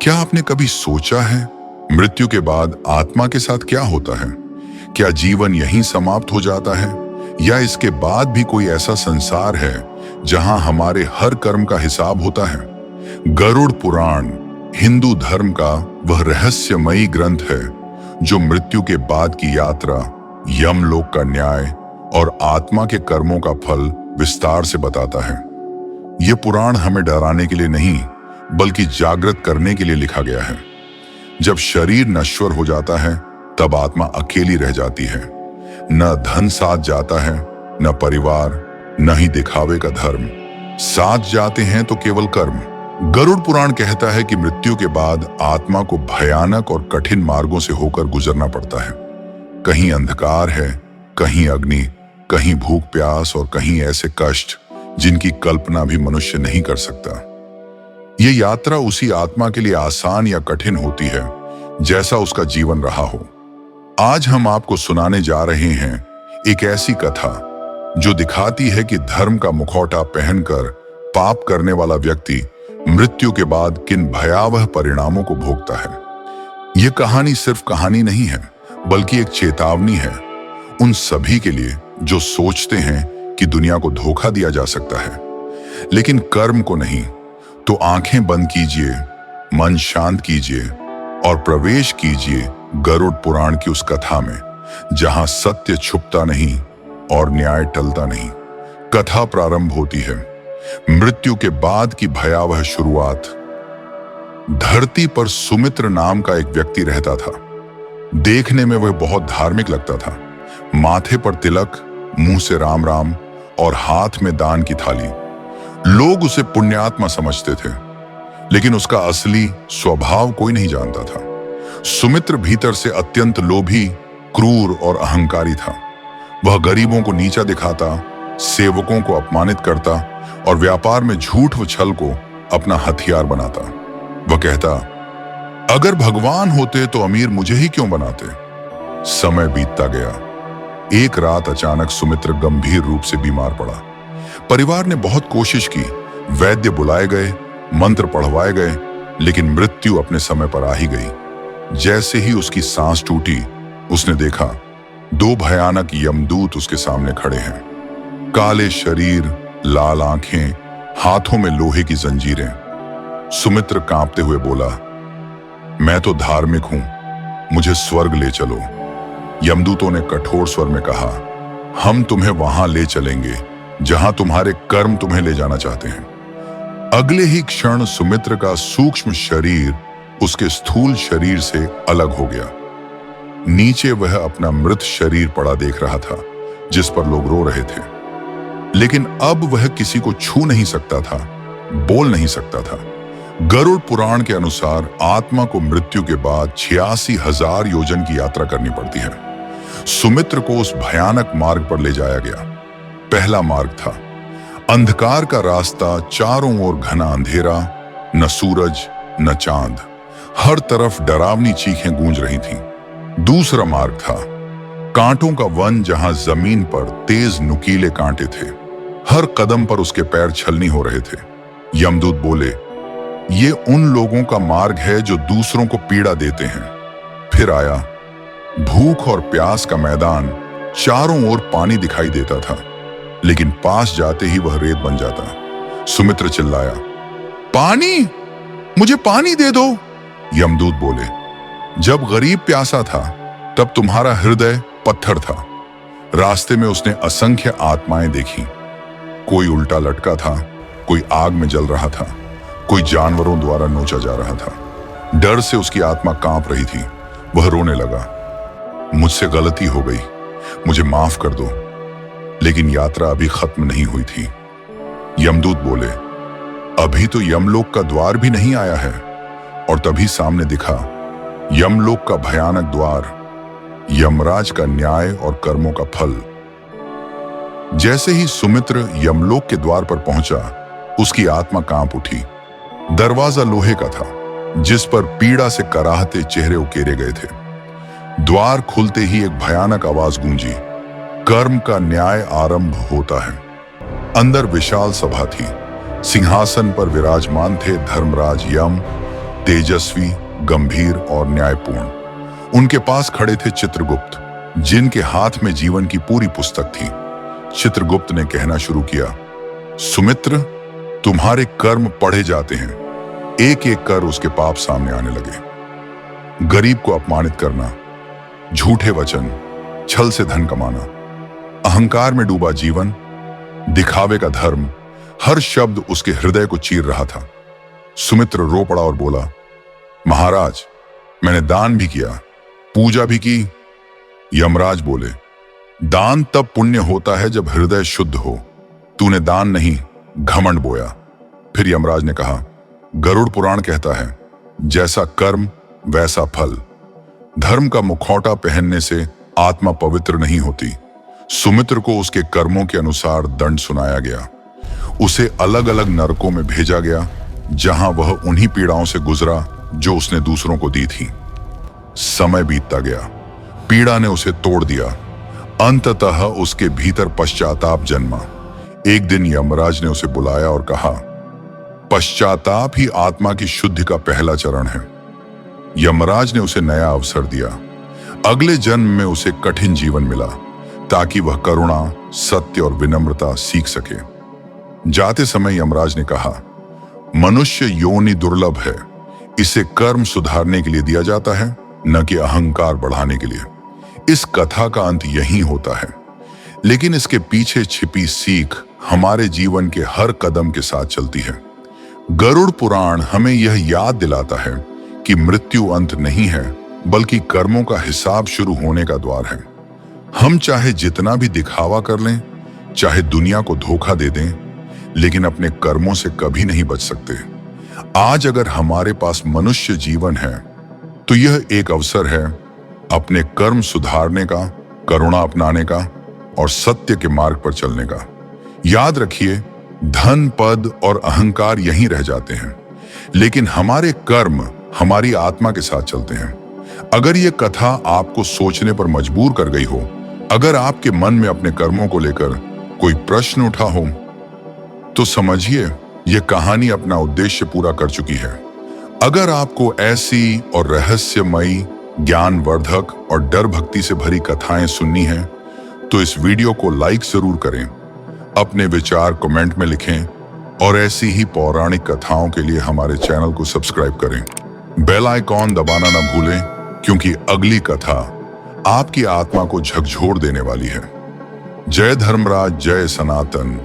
क्या आपने कभी सोचा है मृत्यु के बाद आत्मा के साथ क्या होता है? क्या जीवन यहीं समाप्त हो जाता है या इसके बाद भी कोई ऐसा संसार है जहां हमारे हर कर्म का हिसाब होता है? गरुड़ पुराण हिंदू धर्म का वह रहस्यमयी ग्रंथ है जो मृत्यु के बाद की यात्रा, यमलोक का न्याय और आत्मा के कर्मों का फल विस्तार से बताता है। यह पुराण हमें डराने के लिए नहीं बल्कि जागृत करने के लिए लिखा गया है। जब शरीर नश्वर हो जाता है तब आत्मा अकेली रह जाती है। न धन साथ जाता है, न परिवार, न ही दिखावे का धर्म। साथ जाते हैं तो केवल कर्म। गरुड़ पुराण कहता है कि मृत्यु के बाद आत्मा को भयानक और कठिन मार्गों से होकर गुजरना पड़ता है। कहीं अंधकार है, कहीं अग्नि, कहीं भूख प्यास और कहीं ऐसे कष्ट जिनकी कल्पना भी मनुष्य नहीं कर सकता। ये यात्रा उसी आत्मा के लिए आसान या कठिन होती है जैसा उसका जीवन रहा हो। आज हम आपको सुनाने जा रहे हैं एक ऐसी कथा जो दिखाती है कि धर्म का मुखौटा पहनकर पाप करने वाला व्यक्ति मृत्यु के बाद किन भयावह परिणामों को भोगता है। यह कहानी सिर्फ कहानी नहीं है बल्कि एक चेतावनी है उन सभी के लिए जो सोचते हैं कि दुनिया को धोखा दिया जा सकता है लेकिन कर्म को नहीं। तो आंखें बंद कीजिए, मन शांत कीजिए और प्रवेश कीजिए गरुड़ पुराण की उस कथा में जहां सत्य छुपता नहीं और न्याय टलता नहीं। कथा प्रारंभ होती है मृत्यु के बाद की भयावह शुरुआत। धरती पर सुमित्र नाम का एक व्यक्ति रहता था। देखने में वह बहुत धार्मिक लगता था। माथे पर तिलक, मुंह से राम राम और हाथ में दान की थाली। लोग उसे पुण्यात्मा समझते थे लेकिन उसका असली स्वभाव कोई नहीं जानता था। सुमित्र भीतर से अत्यंत लोभी, क्रूर और अहंकारी था। वह गरीबों को नीचा दिखाता, सेवकों को अपमानित करता और व्यापार में झूठ व छल को अपना हथियार बनाता। वह कहता, अगर भगवान होते तो अमीर मुझे ही क्यों बनाते। समय बीतता गया। एक रात अचानक सुमित्र गंभीर रूप से बीमार पड़ा। परिवार ने बहुत कोशिश की, वैद्य बुलाए गए, मंत्र पढ़वाए गए, लेकिन मृत्यु अपने समय पर आ ही गई। जैसे ही उसकी सांस टूटी, उसने देखा दो भयानक यमदूत उसके सामने खड़े हैं। काले शरीर, लाल आंखें, हाथों में लोहे की जंजीरें। सुमित्र कांपते हुए बोला, मैं तो धार्मिक हूं, मुझे स्वर्ग ले चलो। यमदूतों ने कठोर स्वर में कहा, हम तुम्हें वहां ले चलेंगे जहां तुम्हारे कर्म तुम्हें ले जाना चाहते हैं। अगले ही क्षण सुमित्र का सूक्ष्म शरीर उसके स्थूल शरीर से अलग हो गया। नीचे वह अपना मृत शरीर पड़ा देख रहा था जिस पर लोग रो रहे थे। लेकिन अब वह किसी को छू नहीं सकता था, बोल नहीं सकता था। गरुड़ पुराण के अनुसार आत्मा को मृत्यु के बाद 86,000 योजन की यात्रा करनी पड़ती है। सुमित्र को उस भयानक मार्ग पर ले जाया गया। पहला मार्ग था अंधकार का रास्ता, चारों ओर घना अंधेरा, न सूरज न चांद, हर तरफ डरावनी चीखें गूंज रही थीं। दूसरा मार्ग था कांटों का वन जहां जमीन पर तेज नुकीले कांटे थे। हर कदम पर उसके पैर छलनी हो रहे थे। यमदूत बोले, ये उन लोगों का मार्ग है जो दूसरों को पीड़ा देते हैं। फिर आया भूख और प्यास का मैदान। चारों ओर पानी दिखाई देता था लेकिन पास जाते ही वह रेत बन जाता। सुमित्र चिल्लाया, पानी, मुझे पानी दे दो। यमदूत बोले, जब गरीब प्यासा था तब तुम्हारा हृदय पत्थर था। रास्ते में उसने असंख्य आत्माएं देखी। कोई उल्टा लटका था, कोई आग में जल रहा था, कोई जानवरों द्वारा नोचा जा रहा था। डर से उसकी आत्मा कांप रही थी। वह रोने लगा, मुझसे गलती हो गई, मुझे माफ कर दो। लेकिन यात्रा अभी खत्म नहीं हुई थी। यमदूत बोले, अभी तो यमलोक का द्वार भी नहीं आया है। और तभी सामने दिखा यमलोक का भयानक द्वार, यमराज का न्याय और कर्मों का फल। जैसे ही सुमित्र यमलोक के द्वार पर पहुंचा, उसकी आत्मा कांप उठी। दरवाजा लोहे का था जिस पर पीड़ा से कराहते चेहरे उकेरे गए थे। द्वार खुलते ही एक भयानक आवाज गूंजी, कर्म का न्याय आरंभ होता है। अंदर विशाल सभा थी। सिंहासन पर विराजमान थे धर्मराज यम, तेजस्वी, गंभीर और न्यायपूर्ण। उनके पास खड़े थे चित्रगुप्त, जिनके हाथ में जीवन की पूरी पुस्तक थी। चित्रगुप्त ने कहना शुरू किया, सुमित्र, तुम्हारे कर्म पढ़े जाते हैं। एक एक कर उसके पाप सामने आने लगे। गरीब को अपमानित करना, झूठे वचन, छल से धन कमाना, अहंकार में डूबा जीवन, दिखावे का धर्म, हर शब्द उसके हृदय को चीर रहा था। सुमित्र रो पड़ा और बोला, महाराज, मैंने दान भी किया, पूजा भी की। यमराज बोले, दान तब पुण्य होता है जब हृदय शुद्ध हो। तूने दान नहीं, घमंड बोया। फिर यमराज ने कहा, गरुड़ पुराण कहता है, जैसा कर्म वैसा फल। धर्म का मुखौटा पहनने से आत्मा पवित्र नहीं होती। सुमित्र को उसके कर्मों के अनुसार दंड सुनाया गया। उसे अलग अलग नरकों में भेजा गया, जहां वह उन्हीं पीड़ाओं से गुजरा जो उसने दूसरों को दी थी। समय बीतता गया, पीड़ा ने उसे तोड़ दिया। अंततः उसके भीतर पश्चाताप जन्मा। एक दिन यमराज ने उसे बुलाया और कहा, पश्चाताप ही आत्मा की शुद्धि का पहला चरण है। यमराज ने उसे नया अवसर दिया। अगले जन्म में उसे कठिन जीवन मिला, ताकि वह करुणा, सत्य और विनम्रता सीख सके। जाते समय यमराज ने कहा, मनुष्य योनि दुर्लभ है। इसे कर्म सुधारने के लिए दिया जाता है, न कि अहंकार बढ़ाने के लिए। इस कथा का अंत यही होता है, लेकिन इसके पीछे छिपी सीख हमारे जीवन के हर कदम के साथ चलती है। गरुड़ पुराण हमें यह याद दिलाता है कि मृत्यु अंत नहीं है, बल्कि कर्मों का हिसाब शुरू होने का द्वार है। हम चाहे जितना भी दिखावा कर लें, चाहे दुनिया को धोखा दे दें, लेकिन अपने कर्मों से कभी नहीं बच सकते। आज अगर हमारे पास मनुष्य जीवन है, तो यह एक अवसर है अपने कर्म सुधारने का, करुणा अपनाने का और सत्य के मार्ग पर चलने का। याद रखिए, धन, पद और अहंकार यहीं रह जाते हैं, लेकिन हमारे कर्म हमारी आत्मा के साथ चलते हैं। अगर यह कथा आपको सोचने पर मजबूर कर गई हो, अगर आपके मन में अपने कर्मों को लेकर कोई प्रश्न उठा हो, तो समझिए यह कहानी अपना उद्देश्य पूरा कर चुकी है। अगर आपको ऐसी और रहस्यमयी, ज्ञानवर्धक और डर भक्ति से भरी कथाएं सुननी हैं, तो इस वीडियो को लाइक जरूर करें, अपने विचार कमेंट में लिखें और ऐसी ही पौराणिक कथाओं के लिए हमारे चैनल को सब्सक्राइब करें। बेल आइकॉन दबाना न भूलें, क्योंकि अगली कथा आपकी आत्मा को झकझोर देने वाली है। जय धर्मराज, जय सनातन।